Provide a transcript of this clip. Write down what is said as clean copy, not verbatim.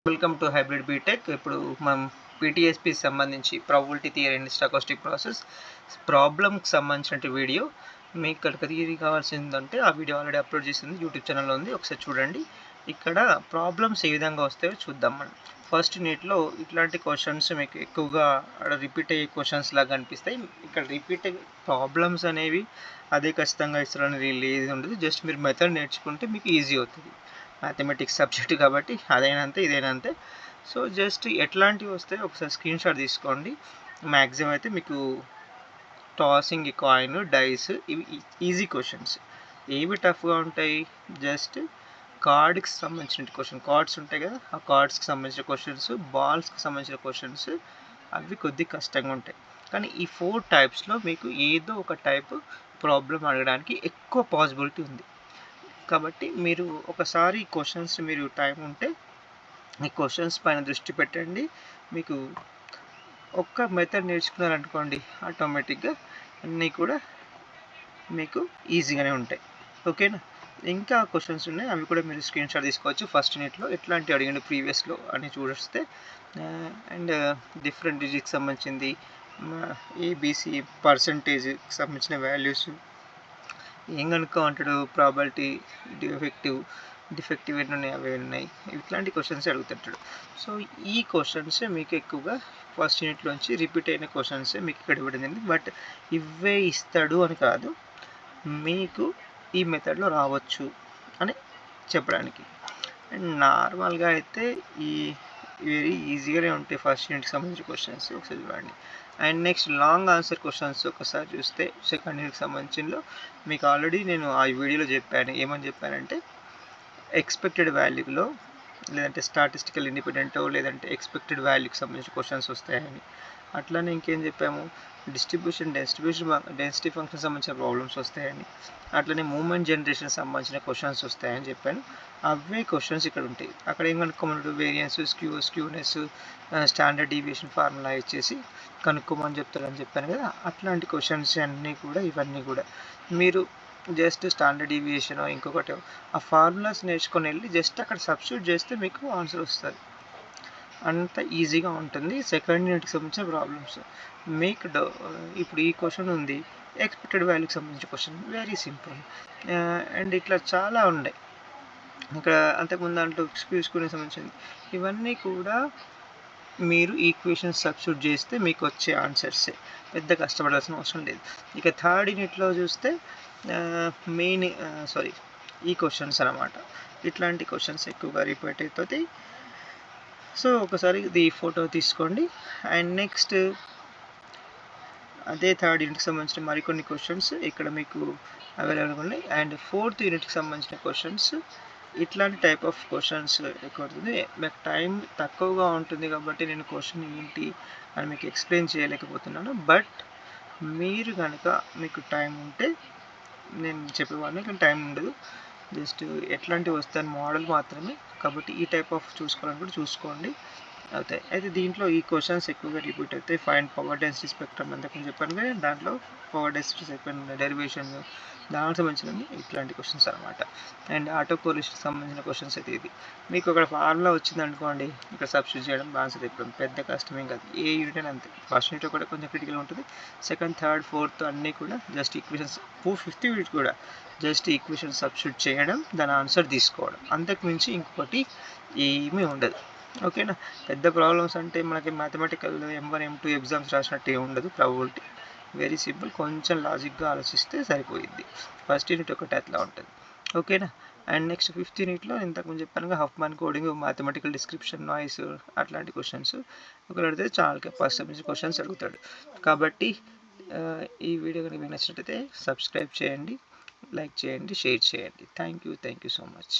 Welcome to hybrid BTech. ఇప్పుడు మనం PTSP సంబంధించి probability theory and statistic process ప్రాబ్లమ్కి సంబంధించిన వీడియో మీకు కనుక కావాల్సిందంటే ఆ వీడియో ఆల్రెడీ అప్లోడ్ చేసింది యూట్యూబ్ ఛానల్లో ఉంది, ఒకసారి చూడండి. ఇక్కడ ప్రాబ్లమ్స్ ఏ విధంగా వస్తాయో చూద్దాం. మనం ఫస్ట్ యూనిట్లో ఇట్లాంటి క్వశ్చన్స్ మీకు ఎక్కువగా రిపీట్ అయ్యే క్వశ్చన్స్ లాగా అనిపిస్తాయి. ఇక్కడ రిపీట్ ప్రాబ్లమ్స్ అనేవి అదే ఖచ్చితంగా ఇస్తారని లేదు ఉండదు. జస్ట్ మీరు మెథడ్ నేర్చుకుంటే మీకు ఈజీ అవుతుంది. మ్యాథమెటిక్స్ సబ్జెక్ట్ కాబట్టి అదైనా అంతే ఇదైనా అంతే. సో జస్ట్ ఎట్లాంటివి వస్తాయో ఒకసారి స్క్రీన్ షాట్ తీసుకోండి. మ్యాక్సిమం అయితే మీకు టాసింగ్ కాయిన్, డైస్, ఇవి ఈజీ క్వశ్చన్స్. ఏవి టఫ్గా ఉంటాయి, జస్ట్ కార్డ్కి సంబంధించిన క్వశ్చన్, కార్డ్స్ ఉంటాయి కదా, ఆ కార్డ్స్కి సంబంధించిన క్వశ్చన్స్, బాల్స్కి సంబంధించిన క్వశ్చన్స్ అవి కొద్దిగా కష్టంగా ఉంటాయి. కానీ ఈ 4 టైప్స్లో మీకు ఏదో ఒక టైప్ ప్రాబ్లం అడగడానికి ఎక్కువ పాసిబిలిటీ ఉంది. కాబట్టి మీరు ఒకసారి క్వశ్చన్స్ మీరు టైం ఉంటే ఈ క్వశ్చన్స్ పైన దృష్టి పెట్టండి. మీకు ఒక్క మెథడ్ నేర్చుకున్నారనుకోండి, ఆటోమేటిక్గా అన్నీ కూడా మీకు ఈజీగానే ఉంటాయి. ఓకేనా? ఇంకా క్వశ్చన్స్ ఉన్నాయి, అవి కూడా మీరు స్క్రీన్ షాట్ తీసుకోవచ్చు. ఫస్ట్ యూనిట్లో ఎట్లాంటి అడిగిండు ప్రీవియస్లో అని చూస్తే, అండ్ డిఫరెంట్ డిజిట్కి సంబంధించింది, ఏబిసి పర్సంటేజ్కి సంబంధించిన వాల్యూస్ ఏం కనుక్కోమంటాడు, ప్రాబిలిటీ, డిఫెక్టివ్ ఎన్ని ఉన్నాయి, అవి ఉన్నాయి, ఇట్లాంటి క్వశ్చన్స్ అడుగుతుంటాడు. సో ఈ క్వశ్చన్స్ మీకు ఎక్కువగా ఫస్ట్ యూనిట్లోంచి రిపీట్ అయిన క్వశ్చన్స్ మీకు ఇక్కడ ఇవ్వడం. బట్ ఇవే ఇస్తాడు అని కాదు, మీకు ఈ మెథడ్లో రావచ్చు అని చెప్పడానికి. అండ్ నార్మల్గా అయితే ఈ వెరీ ఈజీగానే ఉంటాయి ఫస్ట్ యూనిట్కి సంబంధించిన క్వశ్చన్స్, ఒకసారి చూడండి. And next long answer questions ఒకసారి చూస్తే సెకండ్ యూనిట్కి సంబంధించిలో మీకు ఆల్రెడీ నేను ఆ వీడియోలో చెప్పాను. ఏమని చెప్పానంటే ఎక్స్పెక్టెడ్ వాల్యూలో లేదంటే స్టాటిస్టికల్ ఇండిపెండెంటో లేదంటే ఎక్స్పెక్టెడ్ వాల్యూకి సంబంధించిన క్వశ్చన్స్ వస్తాయని. అట్లానే ఇంకేం చెప్పాము, డెన్సిటీ ఫంక్షన్ సంబంధించిన ప్రాబ్లమ్స్ వస్తాయని. అట్లనే మూమెంట్ జనరేషన్ సంబంధించిన క్వశ్చన్స్ వస్తాయని చెప్పాను. అవే క్వశ్చన్స్ ఇక్కడ ఉంటాయి. అక్కడ ఏం కనుక్కోమన్నాడు, variance, skewness, standard deviation formula ఇచ్చేసి కనుక్కోమని చెప్తారని చెప్పాను కదా. అట్లాంటి క్వశ్చన్స్ అన్నీ కూడా ఇవన్నీ కూడా మీరు జస్ట్ స్టాండర్డ్ డీవియేషన్ ఇంకొకటి ఆ ఫార్ములాస్ నేర్చుకొని వెళ్ళి జస్ట్ అక్కడ సబ్స్టిట్యూట్ చేస్తే మీకు ఆన్సర్ వస్తుంది. అంత ఈజీగా ఉంటుంది. సెకండ్ యూనిట్కి సంబంధించిన ప్రాబ్లమ్స్ మీకు ఇప్పుడు ఈ క్వశ్చన్ ఉంది, ఎక్స్పెక్టెడ్ వాల్యూకి సంబంధించిన క్వశ్చన్, వెరీ సింపుల్. అండ్ ఇట్లా చాలా ఉన్నాయి. ఇక్కడ అంతకుముందు అంటూ స్క్యూనెస్ సంబంధించింది, ఇవన్నీ కూడా మీరు ఈక్వేషన్స్ సబ్స్టిట్యూట్ చేస్తే మీకు వచ్చే ఆన్సర్సే, పెద్ద కష్టపడాల్సిన అవసరం లేదు. ఇక థర్డ్ యూనిట్లో చూస్తే ఈ క్వశ్చన్స్ అన్నమాట. ఇట్లాంటి క్వశ్చన్స్ ఎక్కువగా రిపీట్ అవుతుంది. సో ఒకసారి ఇది ఫోటో తీసుకోండి. అండ్ నెక్స్ట్ అదే థర్డ్ యూనిట్కి సంబంధించిన మరికొన్ని క్వశ్చన్స్ ఇక్కడ మీకు అవైలబుల్గా ఉన్నాయి. అండ్ ఫోర్త్ యూనిట్కి సంబంధించిన క్వశ్చన్స్ ఇట్లాంటి టైప్ ఆఫ్ క్వశ్చన్స్ ఎక్కువ ఉంటుంది. మీకు టైం తక్కువగా ఉంటుంది కాబట్టి నేను క్వశ్చన్ ఏంటి అని మీకు ఎక్స్ప్లెయిన్ చేయలేకపోతున్నాను. బట్ మీరు కనుక మీకు టైం ఉంటే, నేను చెప్పేవాడిని కానీ టైం ఉండదు, జస్ట్ ఎట్లాంటివి వస్తాయని మోడల్ మాత్రమే. కాబట్టి ఈ టైప్ ఆఫ్ చూసుకోవాలని కూడా చూసుకోండి, అవుతాయి. అయితే దీంట్లో ఈ క్వశ్చన్స్ ఎక్కువగా రిపీట్ అవుతాయి. ఫైండ్ పవర్ డెన్సిటీ స్పెక్ట్రమ్ అంతకుని చెప్పాను కానీ దాంట్లో పవర్ డెన్సిటీ స్పెక్ట్రమ్ డెరివేషన్ దానికి సంబంధించిన ఇట్లాంటి క్వశ్చన్స్ అనమాట. అండ్ ఆటో కోరిలేషన్కి సంబంధించిన క్వశ్చన్స్ అయితే ఇది మీకు ఒక ఫార్ములా వచ్చింది అనుకోండి, ఇక్కడ సబ్స్టిట్యూట్ చేయడం, ఆన్సర్ చెప్పడం పెద్ద కష్టమేం కాదు. ఏ యూనిట్ అని అంతే. ఫస్ట్ యూనిట్ కూడా కొంచెం క్రిటికల్ ఉంటుంది, సెకండ్, థర్డ్, ఫోర్త్ అన్నీ కూడా జస్ట్ ఈక్వేషన్స్. ఫిఫ్త్ యూనిట్ కూడా జస్ట్ ఈక్వేషన్ సబ్స్టిట్యూట్ చేయడం, దాని ఆన్సర్ తీసుకోవడం, అంతకు మించి ఇంకొకటి ఏమీ ఉండదు. ఓకేనా? పెద్ద ప్రాబ్లమ్స్ అంటే మనకి మ్యాథమెటికల్ M1, M2 ఎగ్జామ్స్ రాసినట్టు ఏమి ఉండదు. ప్రాబబిలిటీ వెరీ సింపుల్, కొంచెం లాజిక్గా ఆలోచిస్తే సరిపోయింది. ఫస్ట్ యూనిట్ ఒకటి అట్లా ఉంటుంది. ఓకేనా? అండ్ నెక్స్ట్ ఫిఫ్త్ యూనిట్లో ఇంతకుముందు చెప్పాను హఫ్మాన్ కోడింగ్, మ్యాథమెటికల్ డిస్క్రిప్షన్, నాయిస్, అట్లాంటి క్వశ్చన్స్ ఒకటి అడిగితే చాలా కెపాసిటీ క్వశ్చన్స్ అడుగుతాడు. కాబట్టి ఈ వీడియో కనుక మీకు నచ్చినట్లయితే సబ్స్క్రైబ్ చేయండి, లైక్ చేయండి, షేర్ చేయండి. Thank you so much.